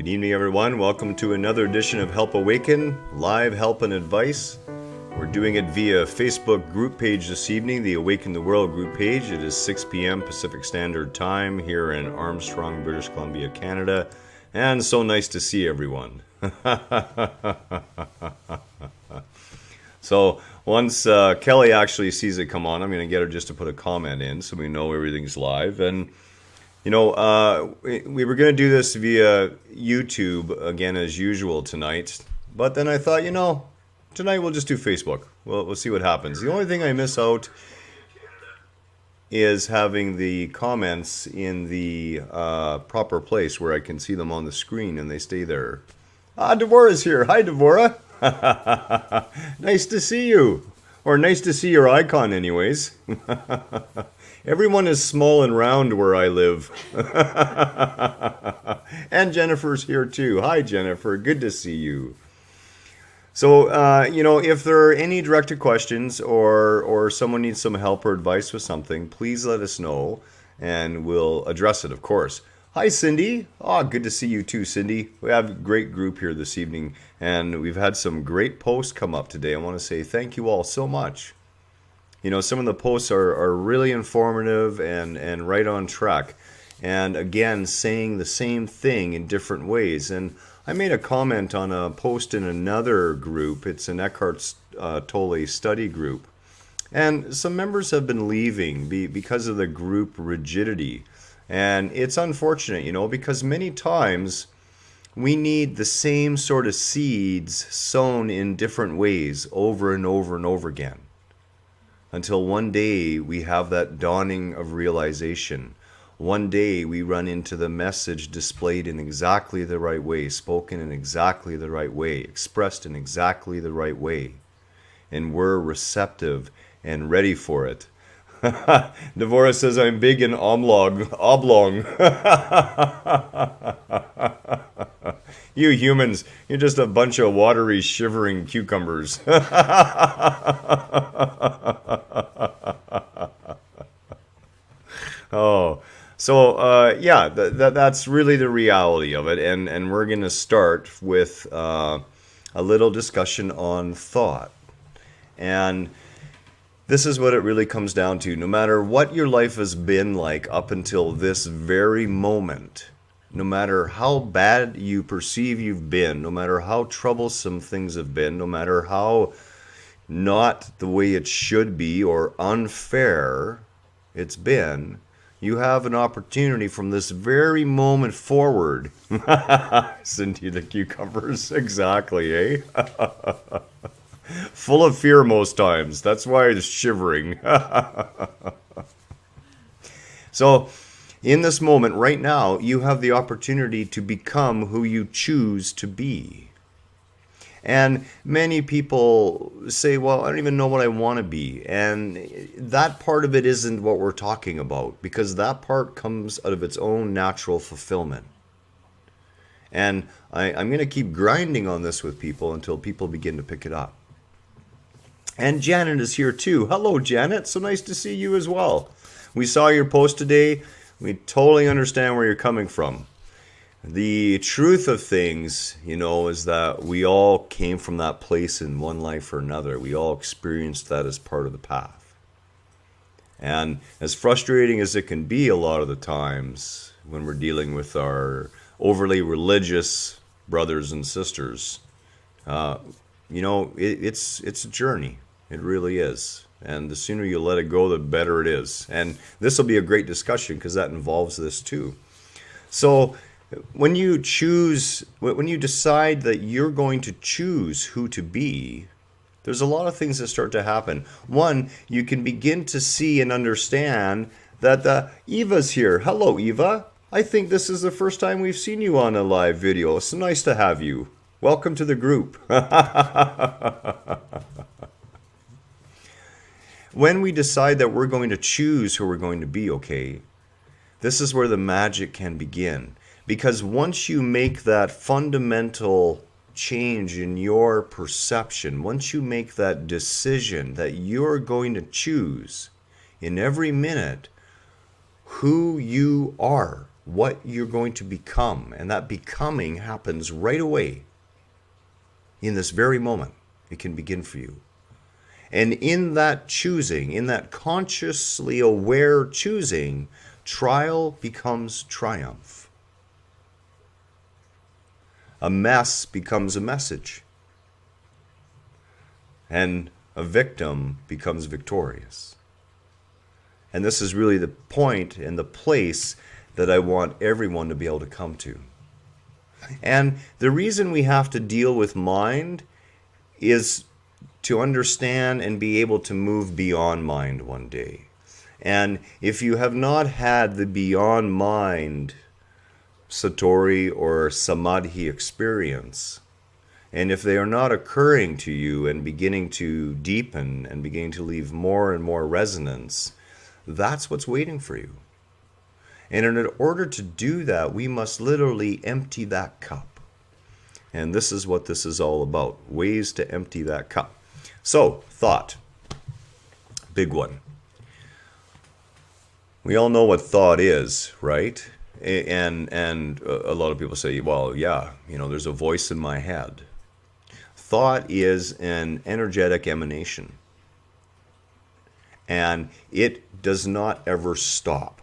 Good evening, everyone. Welcome to another edition of Help Awaken, live help and advice. We're doing it via Facebook group page this evening, the Awaken the World group page. It is 6 p.m. Pacific Standard Time here in Armstrong, British Columbia, Canada. And so nice to see everyone. So once Kelly actually sees it come on, I'm going to get her just to put a comment in so we know everything's live. And we were going to do this via YouTube again as usual tonight, but then I thought, tonight we'll just do Facebook. We'll see what happens. The only thing I miss out is having the comments in the proper place where I can see them on the screen and they stay there. Devora's here. Hi, Devora. Nice to see you. Or nice to see your icon anyways. Everyone is small and round where I live. And Jennifer's here too. Hi, Jennifer. Good to see you. So, if there are any directed questions or someone needs some help or advice with something, please let us know and we'll address it, of course. Hi, Cindy. Good to see you too, Cindy. We have a great group here this evening and we've had some great posts come up today. I want to say thank you all so much. Some of the posts are really informative and right on track. And again, saying the same thing in different ways. And I made a comment on a post in another group. It's an Eckhart Tolle study group. And some members have been leaving because of the group rigidity. And it's unfortunate, because many times we need the same sort of seeds sown in different ways over and over and over again. Until one day we have that dawning of realization. One day we run into the message displayed in exactly the right way, spoken in exactly the right way, expressed in exactly the right way. And we're receptive and ready for it. Devora says, I'm big and oblong. You humans, you're just a bunch of watery, shivering cucumbers. That's really the reality of it. And we're going to start with a little discussion on thought. And this is what it really comes down to. No matter what your life has been like up until this very moment, no matter how bad you perceive you've been, no matter how troublesome things have been, no matter how not the way it should be or unfair it's been, you have an opportunity from this very moment forward. Cynthia the cucumbers, exactly, eh? Full of fear most times. That's why it's shivering. So, in this moment, right now, you have the opportunity to become who you choose to be. And many people say, well, I don't even know what I want to be. And that part of it isn't what we're talking about, because that part comes out of its own natural fulfillment. And I'm going to keep grinding on this with people until people begin to pick it up. And Janet is here too. Hello, Janet. So nice to see you as well. We saw your post today. We totally understand where you're coming from. The truth of things, is that we all came from that place in one life or another. We all experienced that as part of the path. And as frustrating as it can be a lot of the times when we're dealing with our overly religious brothers and sisters, it's a journey. It really is. And the sooner you let it go, the better it is. And this will be a great discussion because that involves this too. So when you decide that you're going to choose who to be, there's a lot of things that start to happen. One, you can begin to see and understand that Eva's here. Hello, Eva. I think this is the first time we've seen you on a live video. It's so nice to have you. Welcome to the group. When we decide that we're going to choose who we're going to be, okay, this is where the magic can begin. Because once you make that fundamental change in your perception, once you make that decision that you're going to choose in every minute who you are, what you're going to become. And that becoming happens right away. In this very moment, it can begin for you. And in that choosing, in that consciously aware choosing, trial becomes triumph. A mess becomes a message. And a victim becomes victorious. And this is really the point and the place that I want everyone to be able to come to. And the reason we have to deal with mind is to understand and be able to move beyond mind one day. And if you have not had the beyond mind satori or samadhi experience, and if they are not occurring to you and beginning to deepen and beginning to leave more and more resonance, that's what's waiting for you. And in order to do that, we must literally empty that cup. And this is what this is all about, ways to empty that cup. So, thought. Big one. We all know what thought is, right? And a lot of people say, well, yeah, there's a voice in my head. Thought is an energetic emanation. And it does not ever stop.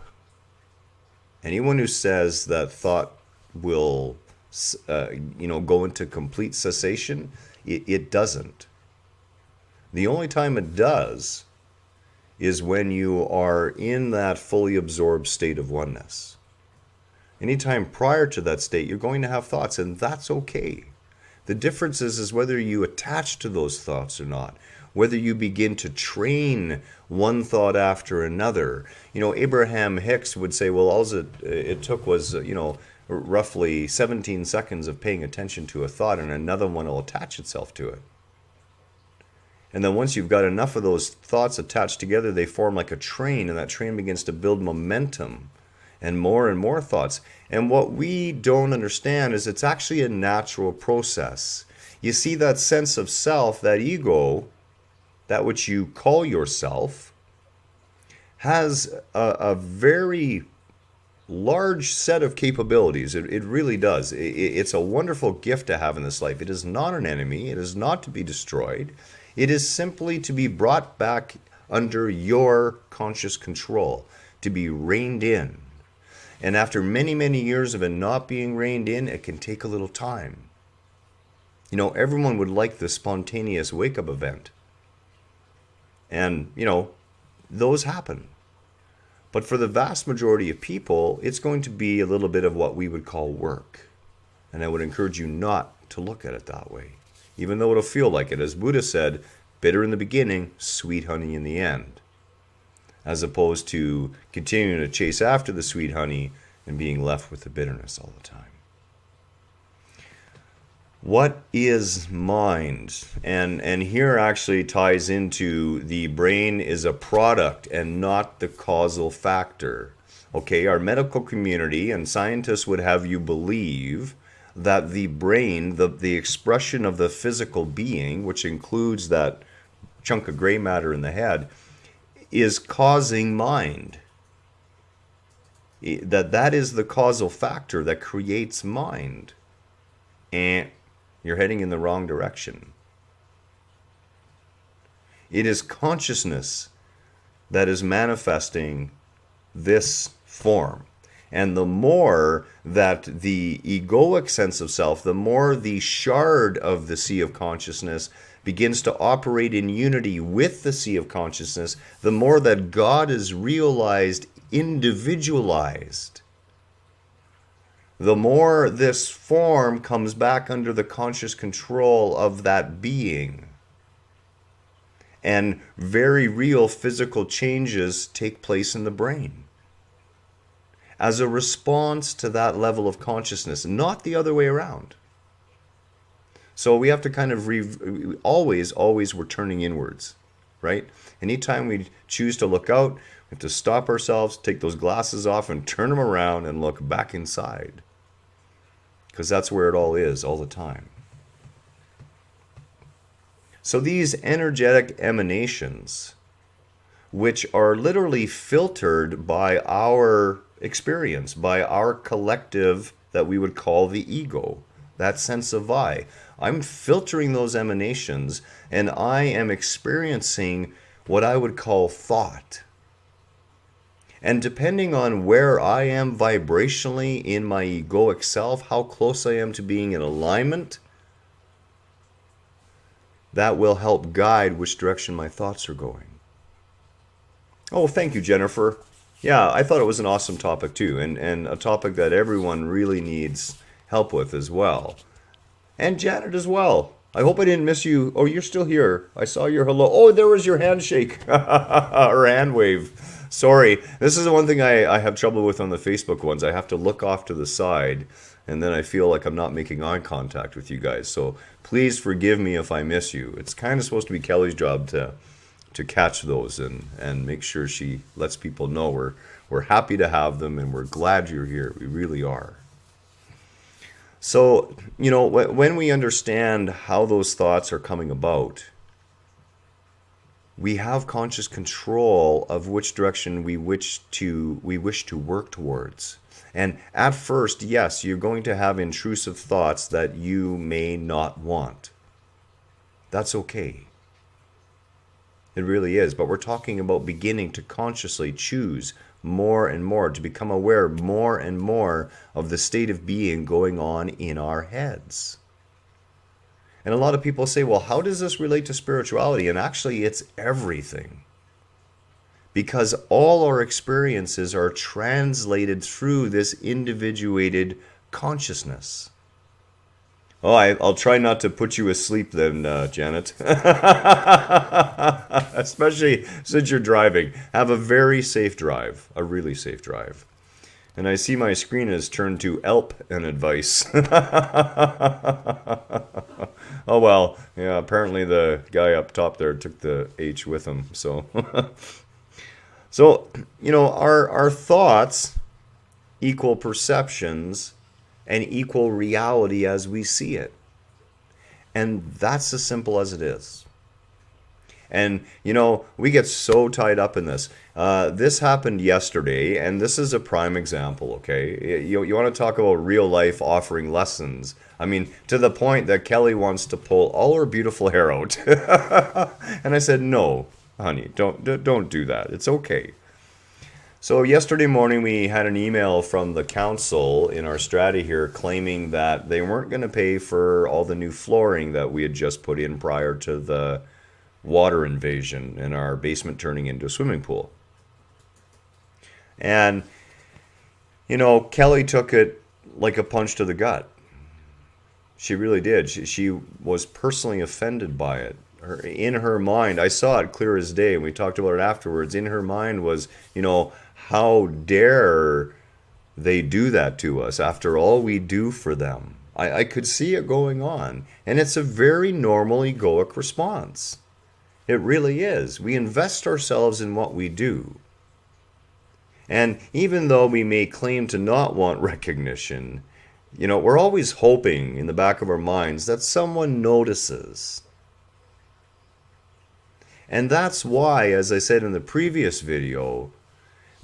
Anyone who says that thought will, go into complete cessation, it doesn't. The only time it does is when you are in that fully absorbed state of oneness. Anytime prior to that state, you're going to have thoughts, and that's okay. The difference is whether you attach to those thoughts or not, whether you begin to train one thought after another. Abraham Hicks would say, well, all it took was, roughly 17 seconds of paying attention to a thought, and another one will attach itself to it. And then once you've got enough of those thoughts attached together, they form like a train, and that train begins to build momentum and more thoughts. And what we don't understand is it's actually a natural process. You see, that sense of self, that ego, that which you call yourself, has a very large set of capabilities. It really does. It's a wonderful gift to have in this life. It is not an enemy. It is not to be destroyed. It is simply to be brought back under your conscious control, to be reined in. And after many, many years of it not being reined in, it can take a little time. Everyone would like the spontaneous wake-up event. And, those happen. But for the vast majority of people, it's going to be a little bit of what we would call work. And I would encourage you not to look at it that way. Even though it'll feel like it. As Buddha said, bitter in the beginning, sweet honey in the end. As opposed to continuing to chase after the sweet honey and being left with the bitterness all the time. What is mind? And here actually ties into the brain is a product and not the causal factor. Okay, our medical community and scientists would have you believe that the brain, the expression of the physical being, which includes that chunk of gray matter in the head, is causing mind. That is the causal factor that creates mind. And you're heading in the wrong direction. It is consciousness that is manifesting this form. And the more that the egoic sense of self, the more the shard of the sea of consciousness begins to operate in unity with the sea of consciousness, the more that God is realized, individualized. The more this form comes back under the conscious control of that being. And very real physical changes take place in the brain as a response to that level of consciousness, not the other way around. So we have to kind of always we're turning inwards, right? Anytime we choose to look out, we have to stop ourselves, take those glasses off and turn them around and look back inside. Because that's where it all is, all the time. So these energetic emanations, which are literally filtered by our experience, by our collective that we would call the ego, that sense of I. I'm filtering those emanations and I am experiencing what I would call thought. And depending on where I am vibrationally in my egoic self, how close I am to being in alignment, that will help guide which direction my thoughts are going. Oh, thank you, Jennifer. Yeah, I thought it was an awesome topic too, and a topic that everyone really needs help with as well. And Janet as well. I hope I didn't miss you. Oh, you're still here. I saw your hello. Oh, there was your handshake or hand wave. Sorry. This is the one thing I have trouble with on the Facebook ones. I have to look off to the side, and then I feel like I'm not making eye contact with you guys. So please forgive me if I miss you. It's kind of supposed to be Kelly's job to catch those and make sure she lets people know we're happy to have them and we're glad you're here. We really are. So, you know, when we understand how those thoughts are coming about, we have conscious control of which direction we wish to work towards. And at first, yes, you're going to have intrusive thoughts that you may not want. That's okay. It really is. But we're talking about beginning to consciously choose more and more, to become aware more and more of the state of being going on in our heads. And a lot of people say, well, how does this relate to spirituality? And actually, it's everything. Because all our experiences are translated through this individuated consciousness. Oh, I'll try not to put you asleep then, Janet. Especially since you're driving. Have a very safe drive. A really safe drive. And I see my screen has turned to help and advice. Oh, well. Yeah, apparently the guy up top there took the H with him. So, you know, our thoughts equal perceptions and equal reality as we see it. And that's as simple as it is. And, you know, we get so tied up in this. This happened yesterday, and this is a prime example, okay? You want to talk about real life offering lessons. I mean, to the point that Kelly wants to pull all her beautiful hair out. And I said, no, honey, don't do that. It's okay. So yesterday morning we had an email from the council in our strata here claiming that they weren't going to pay for all the new flooring that we had just put in prior to the water invasion and our basement turning into a swimming pool. And, you know, Kelly took it like a punch to the gut. She really did. She was personally offended by it. In her mind, I saw it clear as day, and we talked about it afterwards. In her mind was, you know, how dare they do that to us after all we do for them? I could see it going on. And it's a very normal egoic response. It really is. We invest ourselves in what we do. And even though we may claim to not want recognition, you know, we're always hoping in the back of our minds that someone notices. And that's why, as I said in the previous video,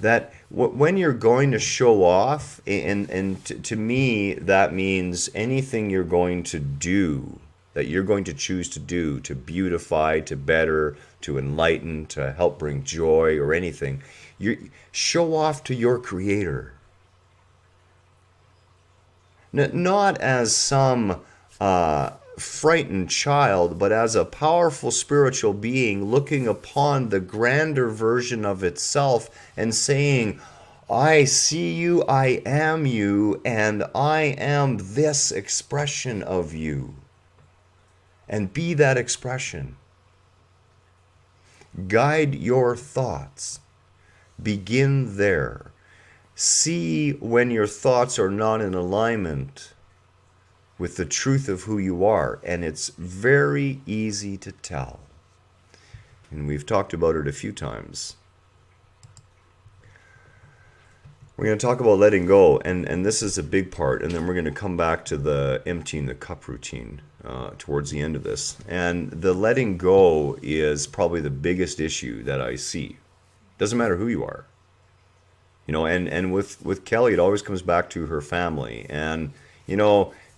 that when you're going to show off, and to me, that means anything you're going to do, that you're going to choose to do, to beautify, to better, to enlighten, to help bring joy or anything, you show off to your Creator. Not as some frightened child, but as a powerful spiritual being looking upon the grander version of itself and saying, I see you, I am you, and I am this expression of you. And be that expression. Guide your thoughts. Begin there. See when your thoughts are not in alignment with the truth of who you are, and it's very easy to tell. And we've talked about it a few times. We're going to talk about letting go, and this is a big part, and then we're going to come back to the emptying the cup routine towards the end of this. And the letting go is probably the biggest issue that I see. Doesn't matter who you are. And with Kelly, it always comes back to her family. And,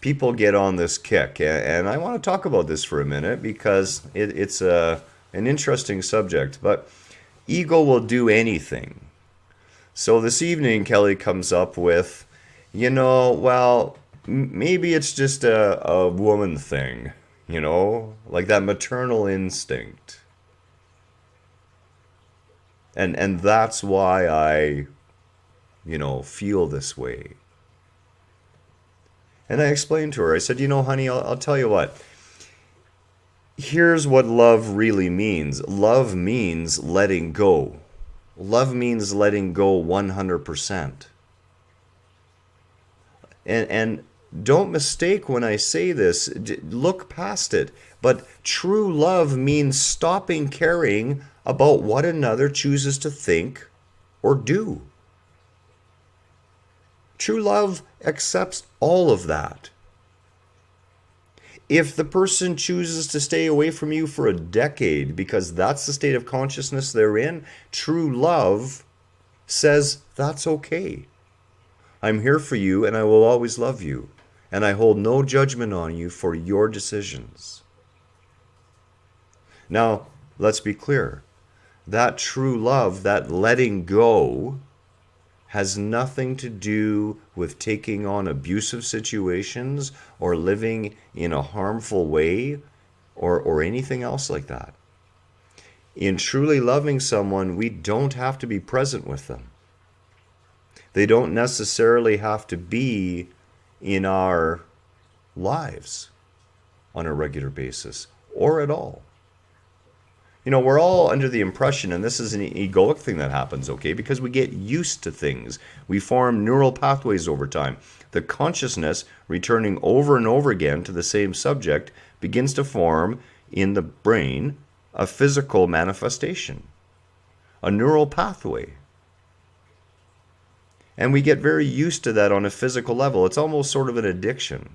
people get on this kick. And I want to talk about this for a minute because it's an interesting subject. But ego will do anything. So this evening, Kelly comes up with, well, maybe it's just a woman thing, like that maternal instinct. And that's why I, feel this way. And I explained to her, I said, honey, I'll tell you what. Here's what love really means. Love means letting go. Love means letting go 100%. And don't mistake when I say this. Look past it. But true love means stopping caring about what another chooses to think or do. True love accepts all of that. If the person chooses to stay away from you for a decade because that's the state of consciousness they're in, true love says that's okay. I'm here for you and I will always love you. And I hold no judgment on you for your decisions. Now, let's be clear. That true love, that letting go, has nothing to do with taking on abusive situations or living in a harmful way or anything else like that. In truly loving someone, we don't have to be present with them. They don't necessarily have to be in our lives on a regular basis or at all. We're all under the impression, and this is an egoic thing that happens, okay, because we get used to things. We form neural pathways over time. The consciousness, returning over and over again to the same subject, begins to form in the brain a physical manifestation, a neural pathway. And we get very used to that on a physical level. It's almost sort of an addiction.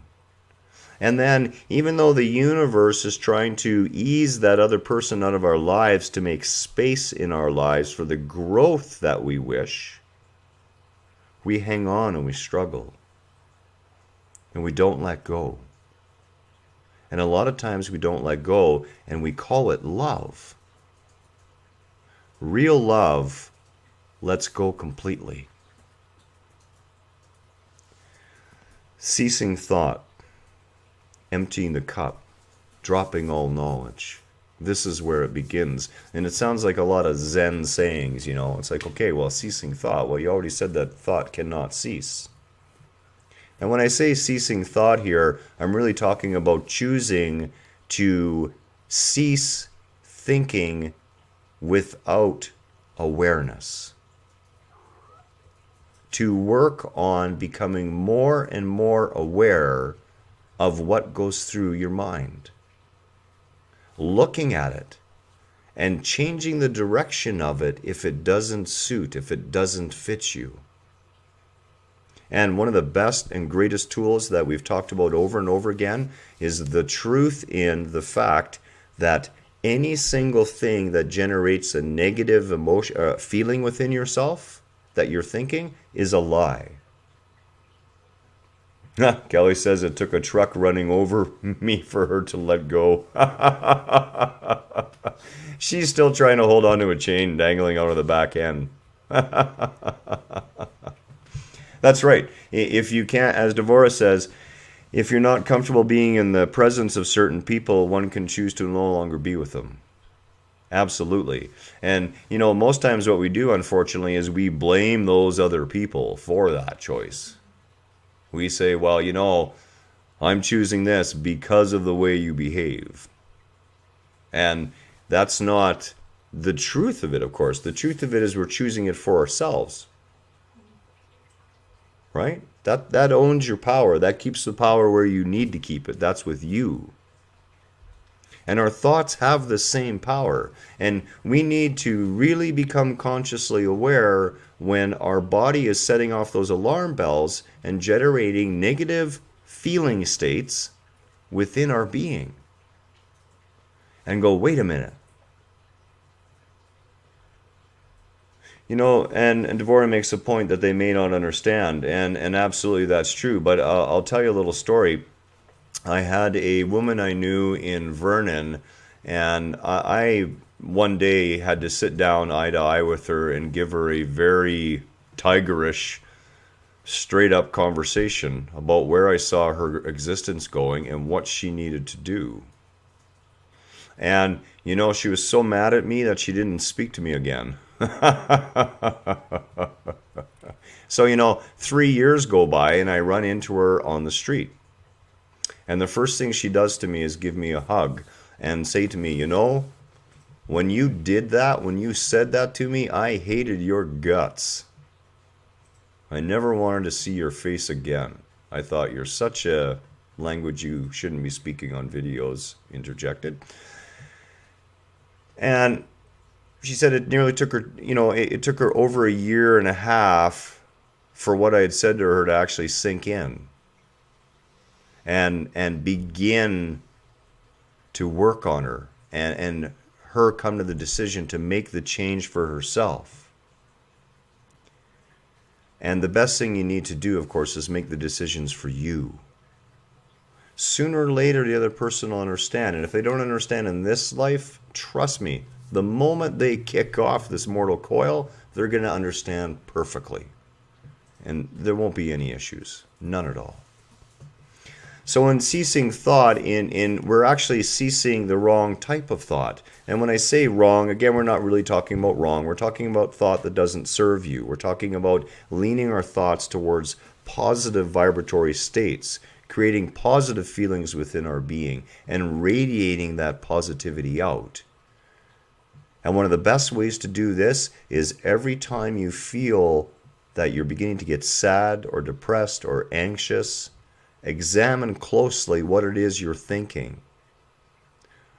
And then, even though the universe is trying to ease that other person out of our lives to make space in our lives for the growth that we wish, we hang on and we struggle. And we don't let go. And a lot of times we don't let go and we call it love. Real love lets go completely. Ceasing thought. Emptying the cup, dropping all knowledge. This is where it begins. And it sounds like a lot of Zen sayings, It's like, okay, well, ceasing thought. Well, you already said that thought cannot cease. And when I say ceasing thought here, I'm really talking about choosing to cease thinking without awareness. To work on becoming more and more aware of what goes through your mind. Looking at it and changing the direction of it if it doesn't suit, if it doesn't fit you. And one of the best and greatest tools that we've talked about over and over again is the truth in the fact that any single thing that generates a negative emotion, feeling within yourself that you're thinking is a lie. Kelly says it took a truck running over me for her to let go. She's still trying to hold on to a chain dangling out of the back end. That's right. If you can't, as Devorah says, if you're not comfortable being in the presence of certain people, one can choose to no longer be with them. Absolutely. And, most times what we do, unfortunately, is we blame those other people for that choice. We say, well, I'm choosing this because of the way you behave. And that's not the truth of it, of course. The truth of it is we're choosing it for ourselves. Right? That owns your power. That keeps the power where you need to keep it. That's with you. And our thoughts have the same power. And we need to really become consciously aware when our body is setting off those alarm bells and generating negative feeling states within our being. And go, wait a minute. And Devorah makes a point that they may not understand, and absolutely that's true. But I'll tell you a little story. I had a woman I knew in Vernon, and I one day had to sit down eye to eye with her and give her a very tigerish, straight up conversation about where I saw her existence going and what she needed to do. And, she was so mad at me that she didn't speak to me again. So, 3 years go by and I run into her on the street. And the first thing she does to me is give me a hug and say to me, when you did that, when you said that to me, I hated your guts. I never wanted to see your face again. I thought you're such a language you shouldn't be speaking on videos, interjected. And she said it nearly took her, it took her over a year and a half for what I had said to her to actually sink in and begin to work on her and her come to the decision to make the change for herself. And the best thing you need to do, of course, is make the decisions for you. Sooner or later, the other person will understand. And if they don't understand in this life, trust me, the moment they kick off this mortal coil, they're going to understand perfectly. And there won't be any issues. None at all. So in ceasing thought, we're actually ceasing the wrong type of thought. And when I say wrong, again, we're not really talking about wrong. We're talking about thought that doesn't serve you. We're talking about leaning our thoughts towards positive vibratory states, creating positive feelings within our being, and radiating that positivity out. And one of the best ways to do this is every time you feel that you're beginning to get sad or depressed or anxious, examine closely what it is you're thinking.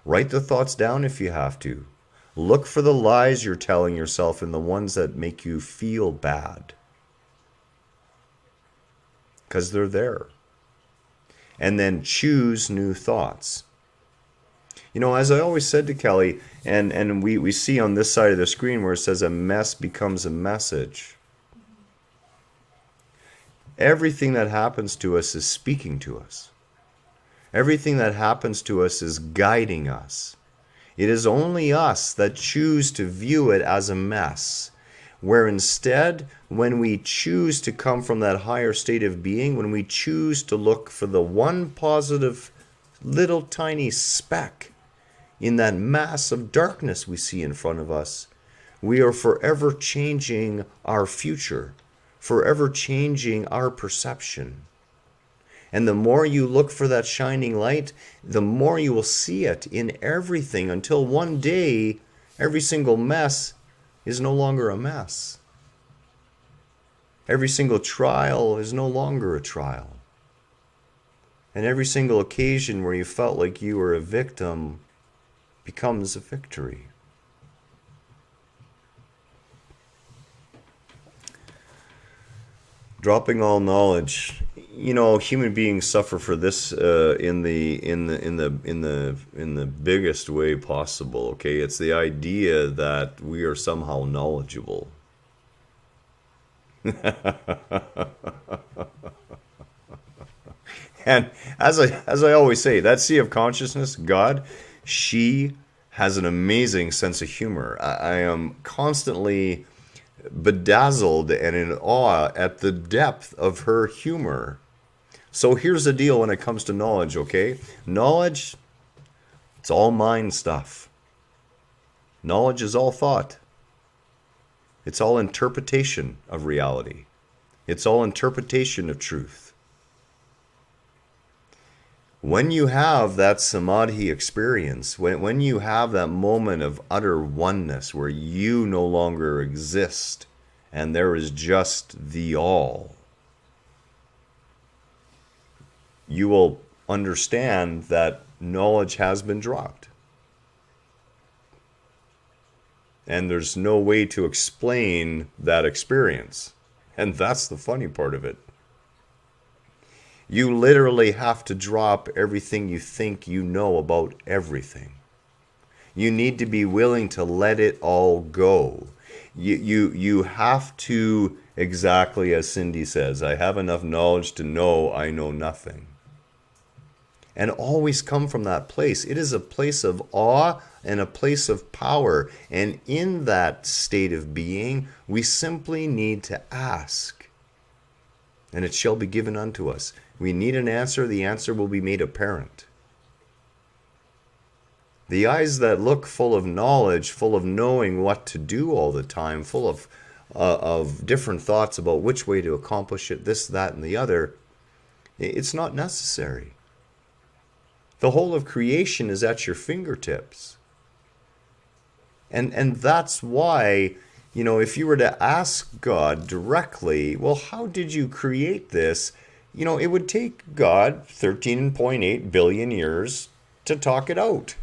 Write the thoughts down if you have to. Look for the lies you're telling yourself and the ones that make you feel bad. Because they're there. And then choose new thoughts. As I always said to Kelly, and we see on this side of the screen where it says a mess becomes a message. Everything that happens to us is speaking to us. Everything that happens to us is guiding us. It is only us that choose to view it as a mess. Where instead, when we choose to come from that higher state of being, when we choose to look for the one positive little tiny speck in that mass of darkness we see in front of us, we are forever changing our future, forever changing our perception. And the more you look for that shining light, the more you will see it in everything until one day, every single mess is no longer a mess. Every single trial is no longer a trial. And every single occasion where you felt like you were a victim becomes a victory. Dropping all knowledge. Human beings suffer for this in the biggest way possible. Okay, it's the idea that we are somehow knowledgeable. And as I always say, that sea of consciousness, God, she has an amazing sense of humor. I am constantly bedazzled and in awe at the depth of her humor. So here's the deal when it comes to knowledge, okay? Knowledge, it's all mind stuff. Knowledge is all thought. It's all interpretation of reality. It's all interpretation of truth. When you have that samadhi experience, when you have that moment of utter oneness where you no longer exist and there is just the all, you will understand that knowledge has been dropped. And there's no way to explain that experience. And that's the funny part of it. You literally have to drop everything you think you know about everything. You need to be willing to let it all go. You have to, exactly as Cindy says, I have enough knowledge to know I know nothing. And always come from that place. It is a place of awe and a place of power. And in that state of being, we simply need to ask, and it shall be given unto us. We need an answer, the answer will be made apparent. The eyes that look full of knowledge, full of knowing what to do all the time, full of different thoughts about which way to accomplish it, this, that, and the other, it's not necessary. The whole of creation is at your fingertips. And that's why, if you were to ask God directly, well, how did you create this? It would take God 13.8 billion years to talk it out.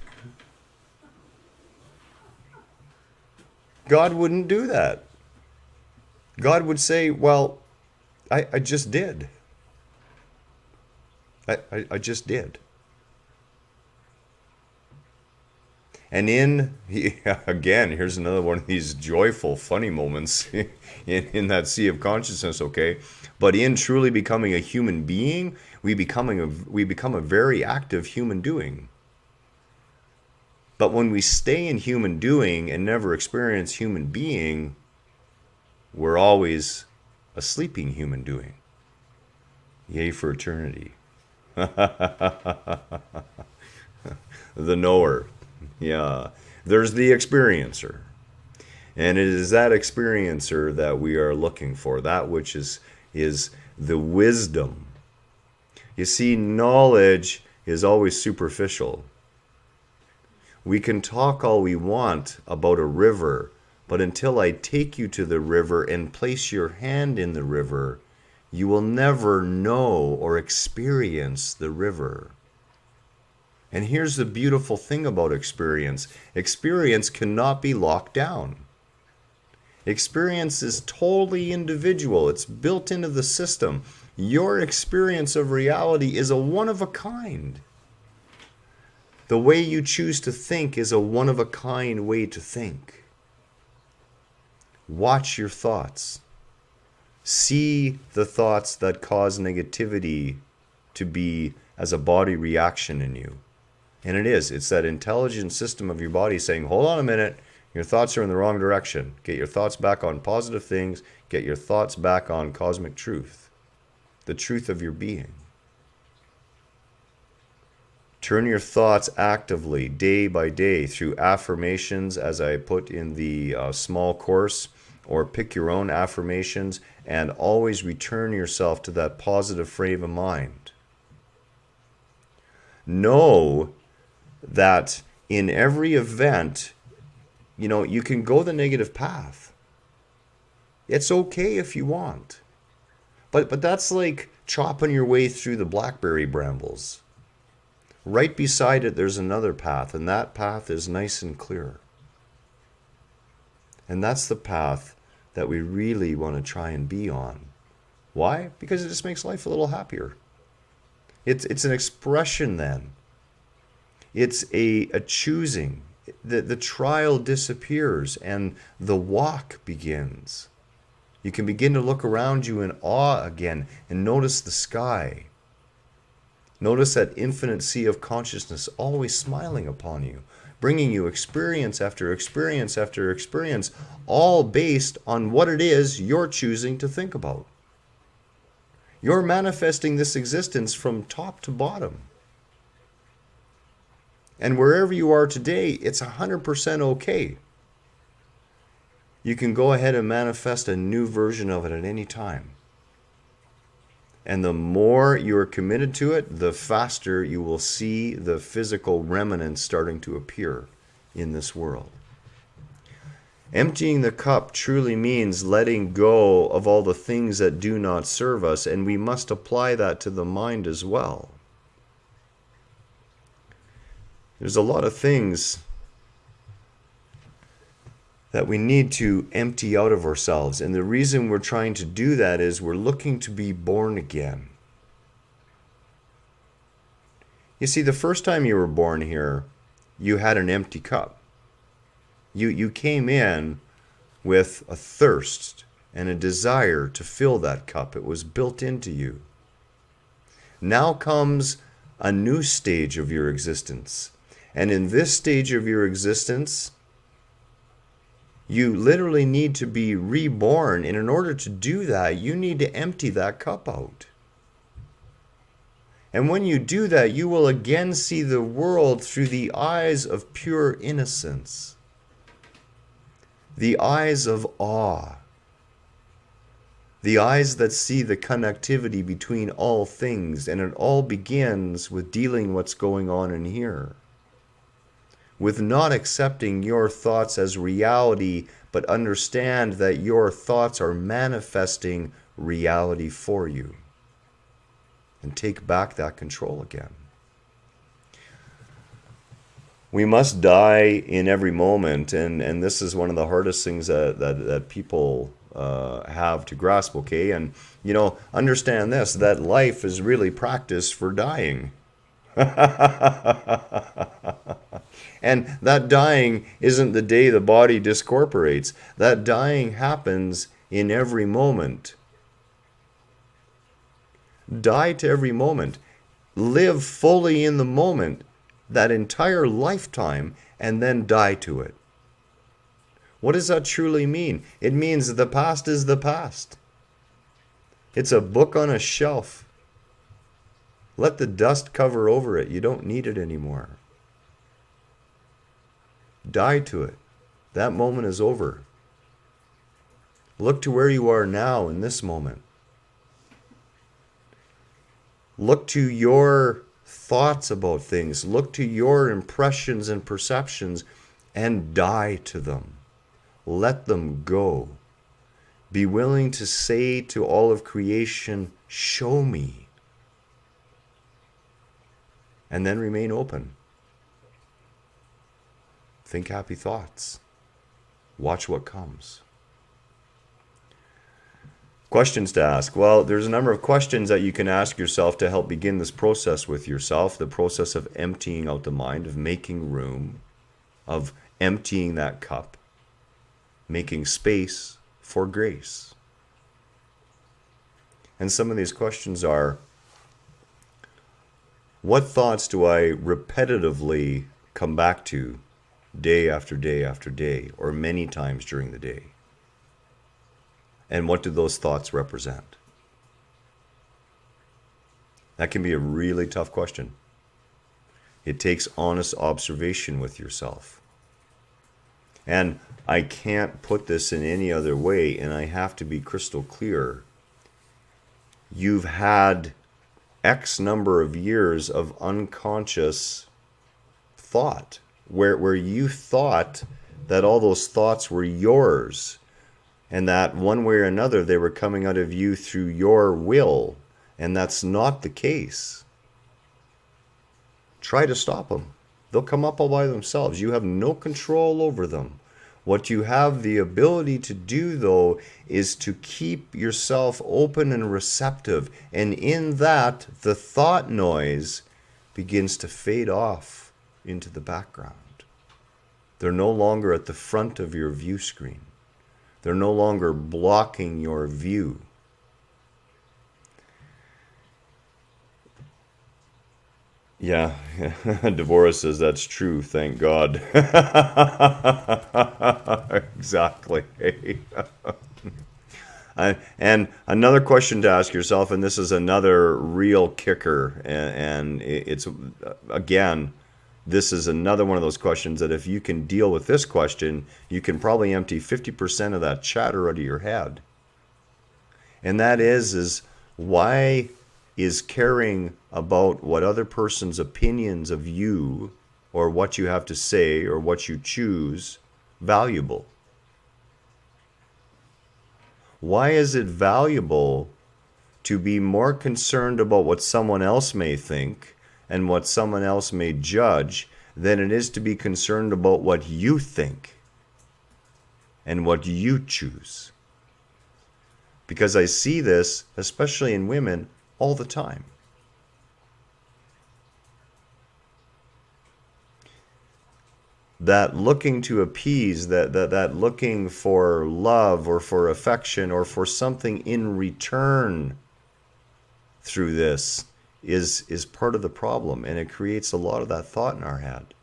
God wouldn't do that. God would say, well, I just did. I just did. And again, here's another one of these joyful, funny moments in that sea of consciousness, okay? But in truly becoming a human being, we become a very active human doing. But when we stay in human doing and never experience human being, we're always a sleeping human doing. Yea, for eternity. The knower. Yeah, there's the experiencer. And it is that experiencer that we are looking for, that which is the wisdom. You see, knowledge is always superficial. We can talk all we want about a river, but until I take you to the river and place your hand in the river, you will never know or experience the river. And here's the beautiful thing about experience. Experience cannot be locked down. Experience is totally individual. It's built into the system. Your experience of reality is a one of a kind. The way you choose to think is a one of a kind way to think. Watch your thoughts. See the thoughts that cause negativity to be as a body reaction in you. And it's that intelligent system of your body saying, hold on a minute, your thoughts are in the wrong direction. Get your thoughts back on positive things. Get your thoughts back on cosmic truth, the truth of your being. Turn your thoughts actively, day by day, through affirmations, as I put in the small course, or pick your own affirmations, and always return yourself to that positive frame of mind. Know that in every event, you can go the negative path. It's okay if you want. But that's like chopping your way through the blackberry brambles. Right beside it, there's another path, and that path is nice and clear. And that's the path that we really want to try and be on. Why? Because it just makes life a little happier. It's an expression then. It's a choosing. The trial disappears and the walk begins. You can begin to look around you in awe again and notice the sky. Notice that infinite sea of consciousness always smiling upon you, bringing you experience after experience after experience, all based on what it is you're choosing to think about. You're manifesting this existence from top to bottom. And wherever you are today, it's 100% okay. You can go ahead and manifest a new version of it at any time. And the more you are committed to it, the faster you will see the physical remnants starting to appear in this world. Emptying the cup truly means letting go of all the things that do not serve us, and we must apply that to the mind as well. There's a lot of things that we need to empty out of ourselves. And the reason we're trying to do that is we're looking to be born again. You see, the first time you were born here, you had an empty cup. You came in with a thirst and a desire to fill that cup. It was built into you. Now comes a new stage of your existence. And in this stage of your existence, you literally need to be reborn. And in order to do that, you need to empty that cup out. And when you do that, you will again see the world through the eyes of pure innocence, the eyes of awe, the eyes that see the connectivity between all things. And it all begins with dealing what's going on in here, with not accepting your thoughts as reality, but understand that your thoughts are manifesting reality for you. And take back that control again. We must die in every moment, and this is one of the hardest things that people have to grasp, okay? And, understand this, that life is really practice for dying. And that dying isn't the day the body discorporates. That dying happens in every moment. Die to every moment. Live fully in the moment, that entire lifetime, and then die to it. What does that truly mean? It means that the past is the past. It's a book on a shelf. Let the dust cover over it. You don't need it anymore. Die to it. That moment is over. Look to where you are now in this moment. Look to your thoughts about things. Look to your impressions and perceptions and die to them. Let them go. Be willing to say to all of creation, show me. And then remain open. Think happy thoughts. Watch what comes. Questions to ask. Well, there's a number of questions that you can ask yourself to help begin this process with yourself, the process of emptying out the mind, of making room, of emptying that cup, making space for grace. And some of these questions are, what thoughts do I repetitively come back to day after day after day, or many times during the day? And what do those thoughts represent? That can be a really tough question. It takes honest observation with yourself. And I can't put this in any other way, and I have to be crystal clear. You've had X number of years of unconscious thought, where you thought that all those thoughts were yours, and that one way or another they were coming out of you through your will, and that's not the case. Try to stop them. They'll come up all by themselves. You have no control over them. What you have the ability to do, though, is to keep yourself open and receptive, and in that, the thought noise begins to fade off into the background. They're no longer at the front of your view screen. They're no longer blocking your view. Yeah, Devorah says that's true, thank God. Exactly. And another question to ask yourself, and this is another real kicker, and it's, again, this is another one of those questions that if you can deal with this question, you can probably empty 50% of that chatter out of your head. And that is why is caring about what other person's opinions of you or what you have to say or what you choose valuable? Why is it valuable to be more concerned about what someone else may think and what someone else may judge than it is to be concerned about what you think and what you choose? Because I see this, especially in women, all the time. that looking to appease, that looking for love or for affection or for something in return through this is part of the problem, and it creates a lot of that thought in our head.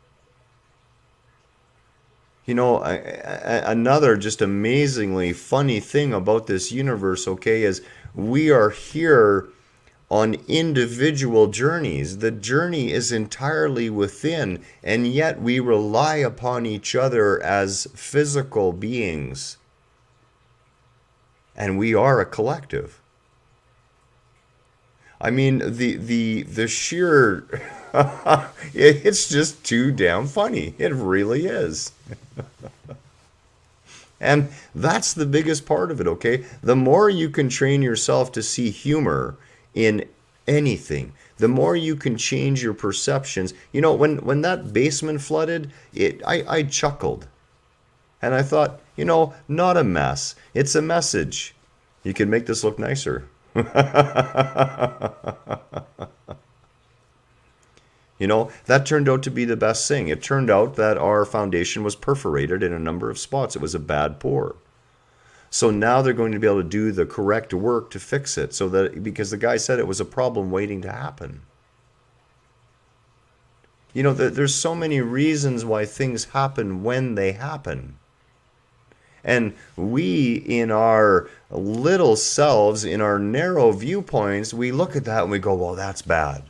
You know, another just amazingly funny thing about this universe, okay, is we are here on individual journeys. The journey is entirely within, and yet we rely upon each other as physical beings. And we are a collective. I mean, the sheer it's just too damn funny. It really is. And that's the biggest part of it, okay? The more you can train yourself to see humor in anything, the more you can change your perceptions. You know, when that basement flooded, I chuckled. And I thought, you know, not a mess. It's a message. You can make this look nicer. You know, that turned out to be the best thing. It turned out that our foundation was perforated in a number of spots. It was a bad pour. So now they're going to be able to do the correct work to fix it, so that, because the guy said it was a problem waiting to happen. You know, there's so many reasons why things happen when they happen. And we, in our little selves, in our narrow viewpoints, we look at that and we go, well, that's bad.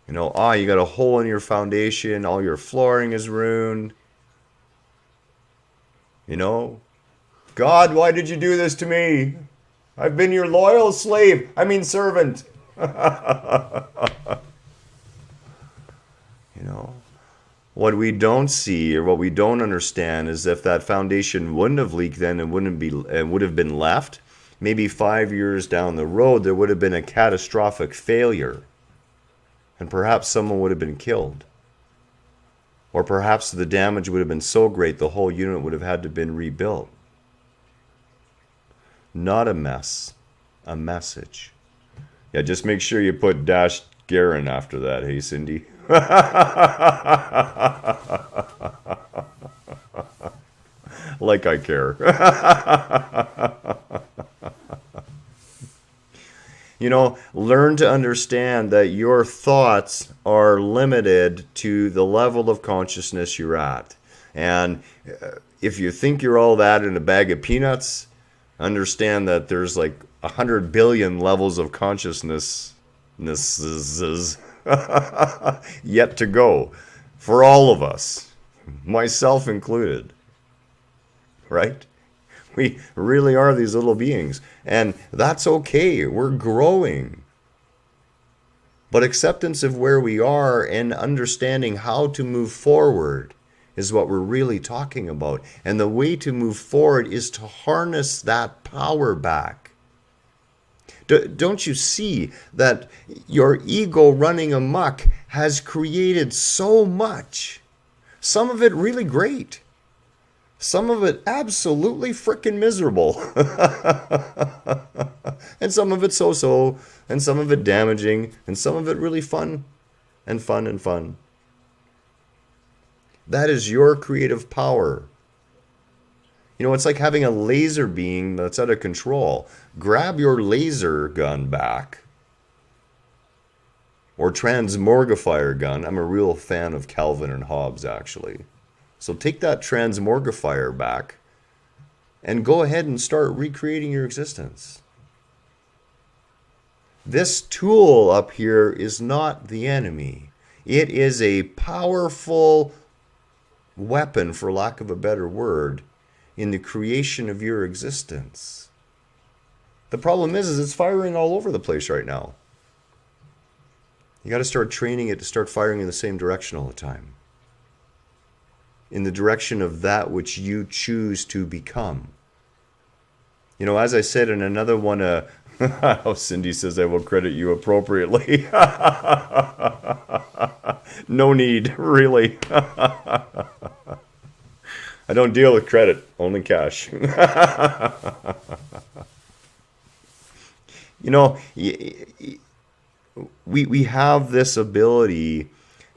You know, you got a hole in your foundation, all your flooring is ruined. You know, God, why did you do this to me? I've been your loyal slave. I mean, servant. You know, what we don't see or what we don't understand is if that foundation wouldn't have leaked then, it would have been left. Maybe 5 years down the road, there would have been a catastrophic failure. And perhaps someone would have been killed. Or perhaps the damage would have been so great the whole unit would have had to have been rebuilt. Not a mess, a message. Yeah, just make sure you put Garhen after that, hey Cindy? Like I care. You know, learn to understand that your thoughts are limited to the level of consciousness you're at. And if you think you're all that in a bag of peanuts, understand that there's like 100 billion levels of consciousness yet to go for all of us, myself included. Right? We really are these little beings, and that's okay. We're growing. But acceptance of where we are and understanding how to move forward is what we're really talking about. And the way to move forward is to harness that power back. Don't you see that your ego running amok has created so much? Some of it really great. Some of it absolutely frickin' miserable. And some of it so-so, and some of it damaging, and some of it really fun. That is your creative power. You know, it's like having a laser beam that's out of control. Grab your laser gun back. Or transmorgifier gun. I'm a real fan of Calvin and Hobbes, actually. So take that transmorgifier back and go ahead and start recreating your existence. This tool up here is not the enemy. It is a powerful weapon, for lack of a better word, in the creation of your existence. The problem is it's firing all over the place right now. You got to start training it to start firing in the same direction all the time. In the direction of that which you choose to become. You know, as I said in another one, oh, Cindy says I will credit you appropriately. No need, really. I don't deal with credit, only cash. You know, we have this ability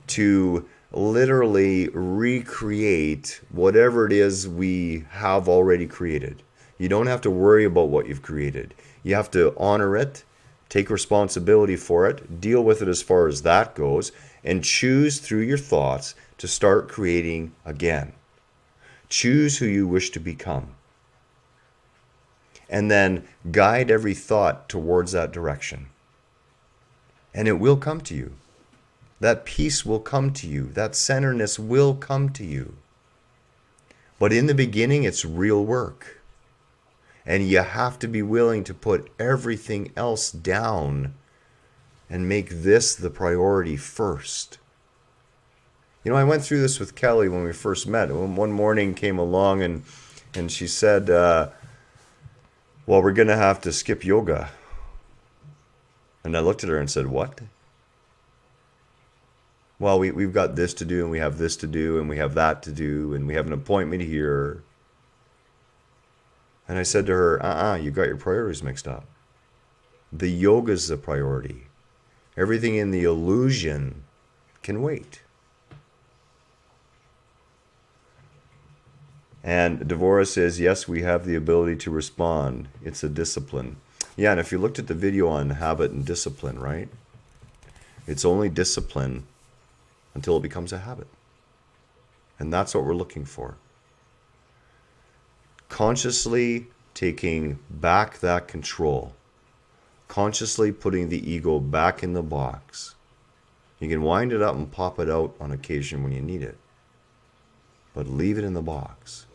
to literally recreate whatever it is we have already created. You don't have to worry about what you've created. You have to honor it, take responsibility for it, deal with it as far as that goes, and choose through your thoughts to start creating again. Choose who you wish to become. And then guide every thought towards that direction. And it will come to you. That peace will come to you. That centeredness will come to you. But in the beginning, it's real work. And you have to be willing to put everything else down and make this the priority first. You know, I went through this with Kelly when we first met. One morning came along and she said, well, we're going to have to skip yoga. And I looked at her and said, what? Well, we've got this to do, and we have this to do, and we have that to do, and we have an appointment here. And I said to her, you got your priorities mixed up. The yoga's the priority. Everything in the illusion can wait. And Devora says, yes, we have the ability to respond. It's a discipline. Yeah, and if you looked at the video on habit and discipline, right? It's only discipline until it becomes a habit. And that's what we're looking for. Consciously taking back that control. Consciously putting the ego back in the box. You can wind it up and pop it out on occasion when you need it. But leave it in the box.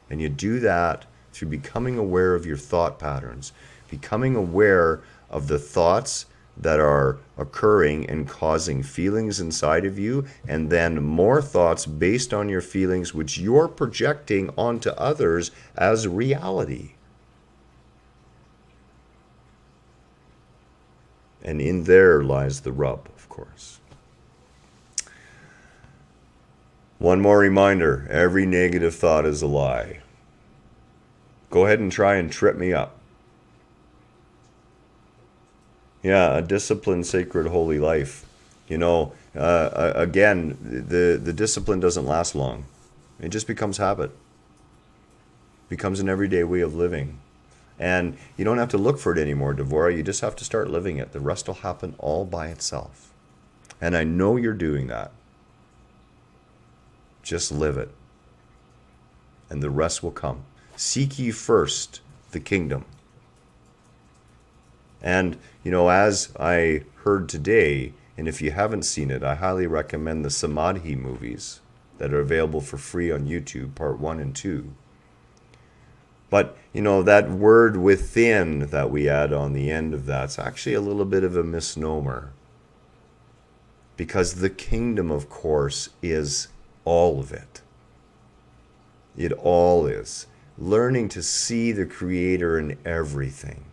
And you do that through becoming aware of your thought patterns. Becoming aware of the thoughts that are occurring and causing feelings inside of you, and then more thoughts based on your feelings which you're projecting onto others as reality. And in there lies the rub, of course. One more reminder, every negative thought is a lie. Go ahead and try and trip me up. Yeah, a disciplined, sacred, holy life. You know, again, the discipline doesn't last long. It just becomes habit. Becomes an everyday way of living. And you don't have to look for it anymore, Devora. You just have to start living it. The rest will happen all by itself. And I know you're doing that. Just live it. And the rest will come. Seek ye first the kingdom. And, you know, as I heard today, and if you haven't seen it, I highly recommend the Samadhi movies that are available for free on YouTube, part 1 and 2. But, you know, that word within that we add on the end of that's actually a little bit of a misnomer. Because the kingdom, of course, is all of it. It all is. Learning to see the Creator in everything.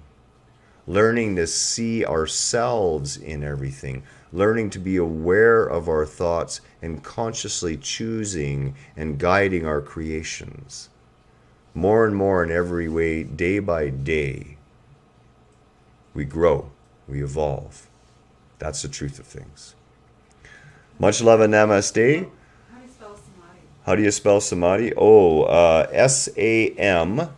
Learning to see ourselves in everything. Learning to be aware of our thoughts and consciously choosing and guiding our creations. More and more in every way, day by day, we grow, we evolve. That's the truth of things. Much love and namaste. How do you spell samadhi? How do you spell samadhi? Oh, S-A-M-A-D-H-I.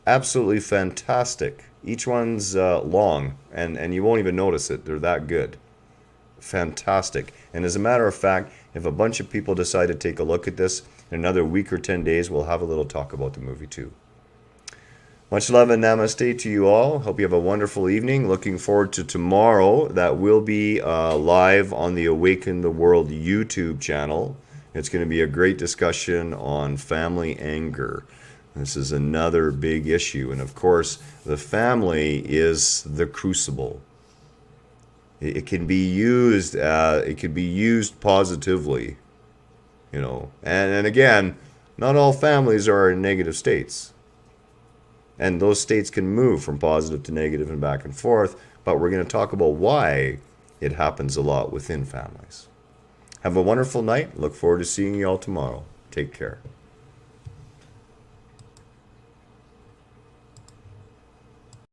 Absolutely fantastic. Each one's long, and you won't even notice it. They're that good. Fantastic. And as a matter of fact, if a bunch of people decide to take a look at this, in another week or 10 days, we'll have a little talk about the movie too. Much love and namaste to you all. Hope you have a wonderful evening. Looking forward to tomorrow. That will be live on the Awaken the World YouTube channel. It's going to be a great discussion on family anger. This is another big issue. And of course, the family is the crucible. It can be used. It can be used positively, you know. And again, not all families are in negative states, and those states can move from positive to negative and back and forth. But we're going to talk about why it happens a lot within families. Have a wonderful night. Look forward to seeing you all tomorrow. Take care.